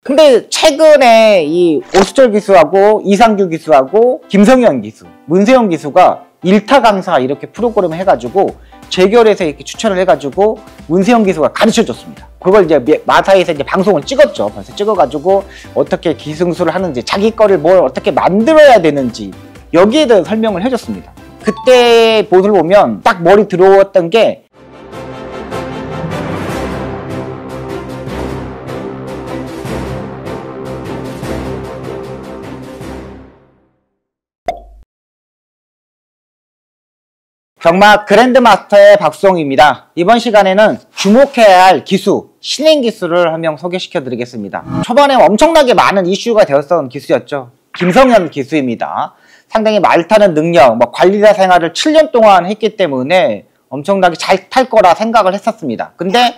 근데 최근에 이 오수철 기수하고 이상규 기수하고 김성현 기수, 문세영 기수가 일타 강사 이렇게 프로그램 해가지고 재결해서 이렇게 추천을 해가지고 문세영 기수가 가르쳐줬습니다. 그걸 이제 마사에서 이제 방송을 찍었죠. 그래서 찍어가지고 어떻게 기승술을 하는지, 자기 거를 뭘 어떻게 만들어야 되는지 여기에 대해 설명을 해줬습니다. 그때 보도를 보면 딱 머리 들어왔던 게 경마 그랜드마스터의 박수홍입니다. 이번 시간에는 주목해야 할 기수, 신인 기수를 한 명 소개시켜 드리겠습니다. 초반에 엄청나게 많은 이슈가 되었던 기수였죠. 김성현 기수입니다. 상당히 말 타는 능력, 관리자 생활을 7년 동안 했기 때문에 엄청나게 잘 탈 거라 생각을 했었습니다. 근데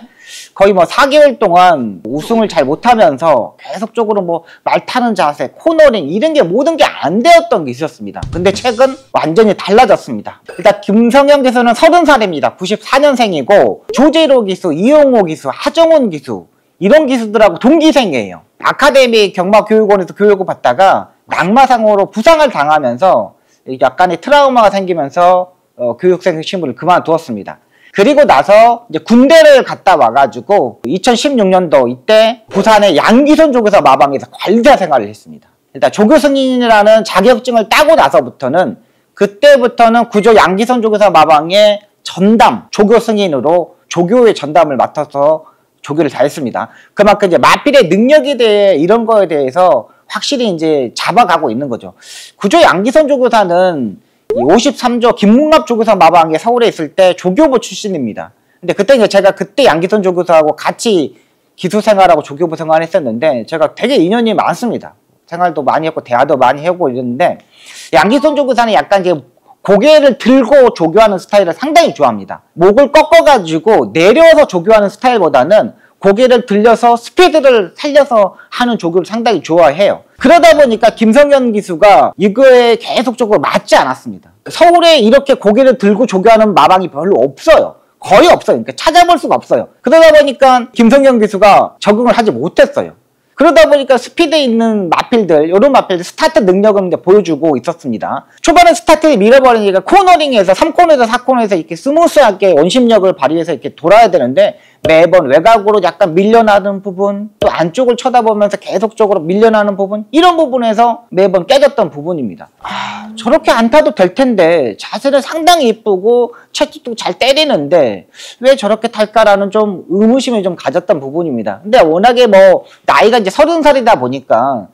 거의 4개월 동안 우승을 잘 못하면서 계속적으로 말 타는 자세, 코너링 이런 게 모든 게 안 되었던 게 있었습니다. 근데 최근 완전히 달라졌습니다. 일단 김성현 기수는 30살입니다. 94년생이고 조재로 기수, 이용호 기수, 하정훈 기수 이런 기수들하고 동기생이에요. 아카데미 경마교육원에서 교육을 받다가 낙마상으로 부상을 당하면서 약간의 트라우마가 생기면서 교육생 신분을 그만두었습니다. 그리고 나서 이제 군대를 갔다 와가지고 2016년도 이때 부산의 양기선 조교사 마방에서 관리자 생활을 했습니다. 일단 조교승인이라는 자격증을 따고 나서부터는 그때부터는 구조 양기선 조교사 마방의 전담 조교승인으로 조교의 전담을 맡아서 조교를 다 했습니다. 그만큼 이제 마필의 능력에 대해 이런 거에 대해서 확실히 이제 잡아가고 있는 거죠. 구조 양기선 조교사는 53조 김문갑 조교사 마방에 서울에 있을 때 조교부 출신입니다. 근데 그때 이제 제가 그때 양기선 조교사하고 같이 기수 생활하고 조교부 생활을 했었는데 제가 되게 인연이 많습니다. 생활도 많이 했고 대화도 많이 하고 이랬는데 양기선 조교사는 약간 이제 고개를 들고 조교하는 스타일을 상당히 좋아합니다. 목을 꺾어가지고 내려서 조교하는 스타일보다는 고개를 들려서 스피드를 살려서 하는 조교를 상당히 좋아해요. 그러다 보니까 김성현 기수가 이거에 계속적으로 맞지 않았습니다. 서울에 이렇게 고개를 들고 조교하는 마방이 별로 없어요. 거의 없어요. 그러니까 찾아볼 수가 없어요. 그러다 보니까 김성현 기수가 적응을 하지 못했어요. 그러다 보니까 스피드 있는 마필들, 이런 마필들 스타트 능력은 이제 보여주고 있었습니다. 초반에 스타트를 밀어버리니까 코너링에서 3코너에서 4코너에서 이렇게 스무스하게 원심력을 발휘해서 이렇게 돌아야 되는데 매번 외곽으로 약간 밀려나는 부분, 또 안쪽을 쳐다보면서 계속적으로 밀려나는 부분, 이런 부분에서 매번 깨졌던 부분입니다. 저렇게 안 타도 될 텐데 자세는 상당히 이쁘고 채찍도 잘 때리는데 왜 저렇게 탈까라는 좀 의무심을 좀 가졌던 부분입니다. 근데 워낙에 나이가 이제 30살이다 보니까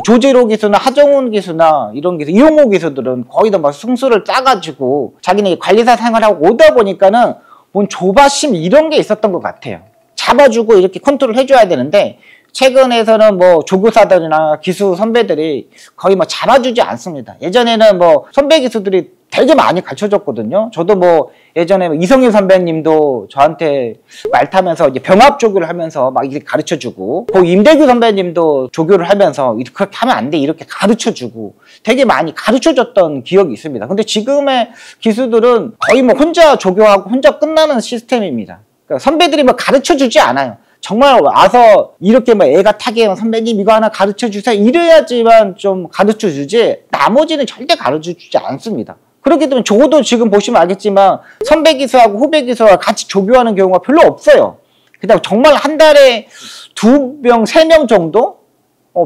조재로 기수나 하정훈 기수나 이런 기수, 이용호 기수들은 거의 다 승수를 짜가지고 자기네 관리사 생활하고 오다 보니까는 뭔 조바심 이런 게 있었던 것 같아요. 잡아주고 이렇게 컨트롤 해줘야 되는데 최근에서는 조교사들이나 기수 선배들이 거의 잡아주지 않습니다. 예전에는 선배 기수들이 되게 많이 가르쳐줬거든요. 저도 예전에 이성일 선배님도 저한테 말 타면서 이제 병합 조교를 하면서 막 이렇게 가르쳐주고, 임대규 선배님도 조교를 하면서 그렇게 하면 안 돼 이렇게 가르쳐주고 되게 많이 가르쳐줬던 기억이 있습니다. 근데 지금의 기수들은 거의 혼자 조교하고 혼자 끝나는 시스템입니다. 그러니까 선배들이 가르쳐주지 않아요. 정말 와서 이렇게 애가 타게 선배님 이거 하나 가르쳐주세요 이래야지만 좀 가르쳐주지 나머지는 절대 가르쳐주지 않습니다. 그렇기 때문에 저도 지금 보시면 알겠지만 선배 기수하고 후배 기수와 같이 조교하는 경우가 별로 없어요. 그냥 정말 한 달에 2명, 3명 정도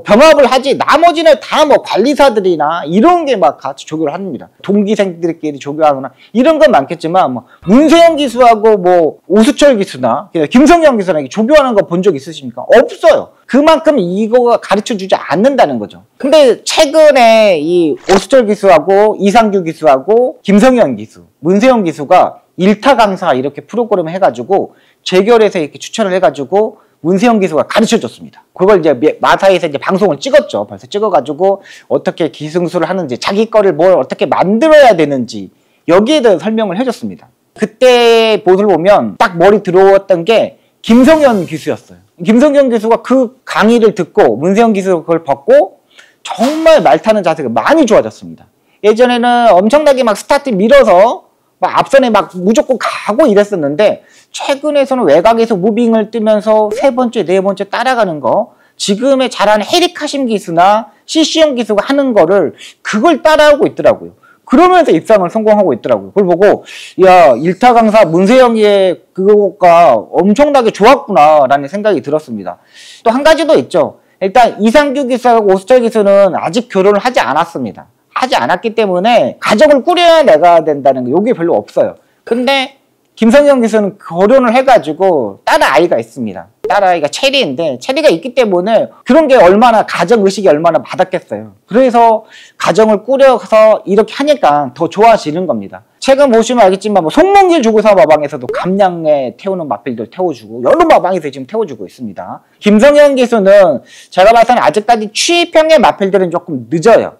병합을 하지 나머지는 다 관리사들이나 이런 게 같이 조교를 합니다. 동기생들끼리 조교하거나 이런 건 많겠지만 문세영 기수하고 오수철 기수나 김성현 기수나 조교하는 거 본 적 있으십니까? 없어요. 그만큼 이거가 가르쳐주지 않는다는 거죠. 근데 최근에 이 오수철 기수하고 이상규 기수하고 김성현 기수, 문세영 기수가 일타 강사 이렇게 프로그램 해가지고 재결해서 이렇게 추천을 해가지고 문세영 기수가 가르쳐줬습니다. 그걸 이제 마사에서 이제 방송을 찍었죠. 벌써 찍어가지고 어떻게 기승술을 하는지, 자기 거를 뭘 어떻게 만들어야 되는지 여기에 대해 설명을 해줬습니다. 그때 보도를 보면 딱 머리 들어왔던 게 김성현 기수였어요. 김성현 기수가 그 강의를 듣고 문세영 기수가 그걸 받고 정말 말 타는 자세가 많이 좋아졌습니다. 예전에는 엄청나게 스타트 밀어서 앞선에 무조건 가고 이랬었는데 최근에서는 외곽에서 무빙을 뜨면서 3번째, 4번째 따라가는 거, 지금의 잘하는 해리카심 기수나 CC형 기수가 하는 거를 그걸 따라하고 있더라고요. 그러면서 입상을 성공하고 있더라고요. 그걸 보고 야, 일타 강사 문세영의 그거가 엄청나게 좋았구나라는 생각이 들었습니다. 또 한 가지도 있죠. 일단 이상규 기수하고 오수철 기수는 아직 결혼을 하지 않았습니다. 하지 않았기 때문에 가정을 꾸려야 내가 된다는 거 요게 별로 없어요. 근데 김성현 기수는 결혼을 해가지고 딸아이가 있습니다. 딸아이가 체리인데 체리가 있기 때문에 그런 게 얼마나 가정의식이 얼마나 받았겠어요. 그래서 가정을 꾸려서 이렇게 하니까 더 좋아지는 겁니다. 최근 보시면 알겠지만 뭐 송몽길 조교사 마방에서도 감량에 태우는 마필들 태워주고 여러 마방에서 지금 태워주고 있습니다. 김성현 기수는 제가 봐서는 아직까지 취입형의 마필들은 조금 늦어요.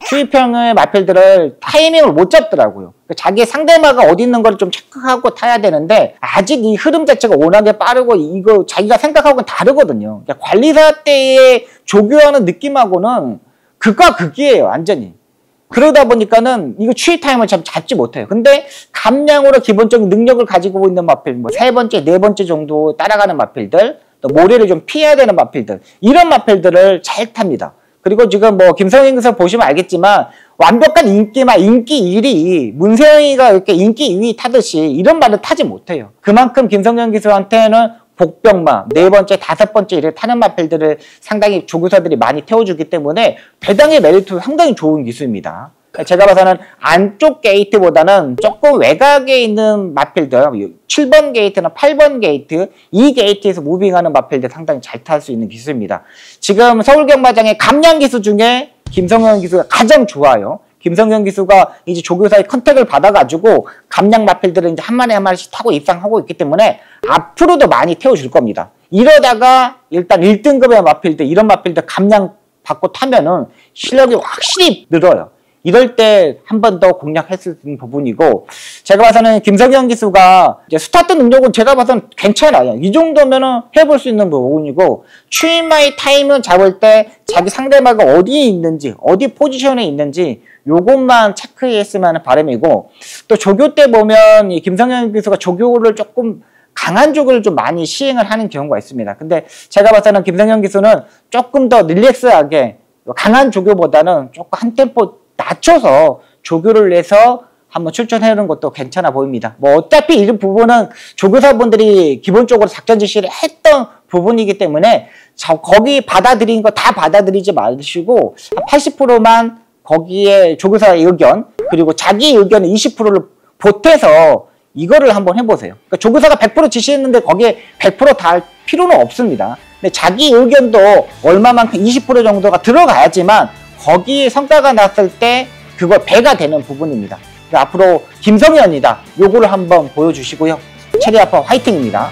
취입형의 마필들을 타이밍을 못 잡더라고요. 자기 상대마가 어디 있는 걸 좀 체크하고 타야 되는데 아직 이 흐름 자체가 워낙에 빠르고 이거 자기가 생각하고는 다르거든요. 그러니까 관리사 때의 조교하는 느낌하고는 극과 극이에요. 완전히. 그러다 보니까는 이거 취입 타임을 참 잡지 못해요. 근데 감량으로 기본적인 능력을 가지고 있는 마필, 뭐 세 번째, 네 번째 정도 따라가는 마필들, 또 모래를 좀 피해야 되는 마필들, 이런 마필들을 잘 탑니다. 그리고 지금 뭐 김성현 기수 보시면 알겠지만 완벽한 인기마 인기 1위 문세영이가 이렇게 인기 2위 타듯이 이런 말을 타지 못해요. 그만큼 김성현 기수한테는 복병마 네 번째, 다섯 번째 이렇게 타는 마필들을 상당히 조교사들이 많이 태워주기 때문에 배당의 메리트도 상당히 좋은 기수입니다. 제가 봐서는 안쪽 게이트보다는 조금 외곽에 있는 마필들 7번 게이트나 8번 게이트 이 게이트에서 무빙하는 마필들 상당히 잘 탈 수 있는 기수입니다. 지금 서울경마장의 감량 기수 중에 김성현 기수가 가장 좋아요. 김성현 기수가 이제 조교사의 컨택을 받아가지고 감량 마필들을 이제 한 마리 한 마리씩 타고 입상하고 있기 때문에 앞으로도 많이 태워줄 겁니다. 이러다가 일단 1등급의 마필들 이런 마필들 감량 받고 타면은 실력이 확실히 늘어요. 이럴 때 한 번 더 공략했을 수 있는 부분이고 제가 봐서는 김성현 기수가 이제 스타트 능력은 제가 봐서는 괜찮아요. 이 정도면은 해볼 수 있는 부분이고 취임마의 타임을 잡을 때 자기 상대마가 어디에 있는지 어디 포지션에 있는지 요것만 체크했으면 하는 바람이고 또 조교 때 보면 이 김성현 기수가 조교를 조금 강한 조교를 좀 많이 시행을 하는 경우가 있습니다. 근데 제가 봐서는 김성현 기수는 조금 더 릴렉스하게 강한 조교보다는 조금 한 템포 낮춰서 조교를 내서 한번 출전해보는 것도 괜찮아 보입니다. 뭐 어차피 이런 부분은 조교사분들이 기본적으로 작전 지시를 했던 부분이기 때문에 거기 받아들인 거 다 받아들이지 마시고 80%만 거기에 조교사의 의견 그리고 자기 의견의 20%를 보태서 이거를 한번 해보세요. 그러니까 조교사가 100% 지시했는데 거기에 100%다 할 필요는 없습니다. 근데 자기 의견도 얼마만큼 20% 정도가 들어가야지만 거기에 성과가 났을 때 그걸 배가 되는 부분입니다. 앞으로 김성현이다. 요거를 한번 보여주시고요. 체리아파 화이팅입니다.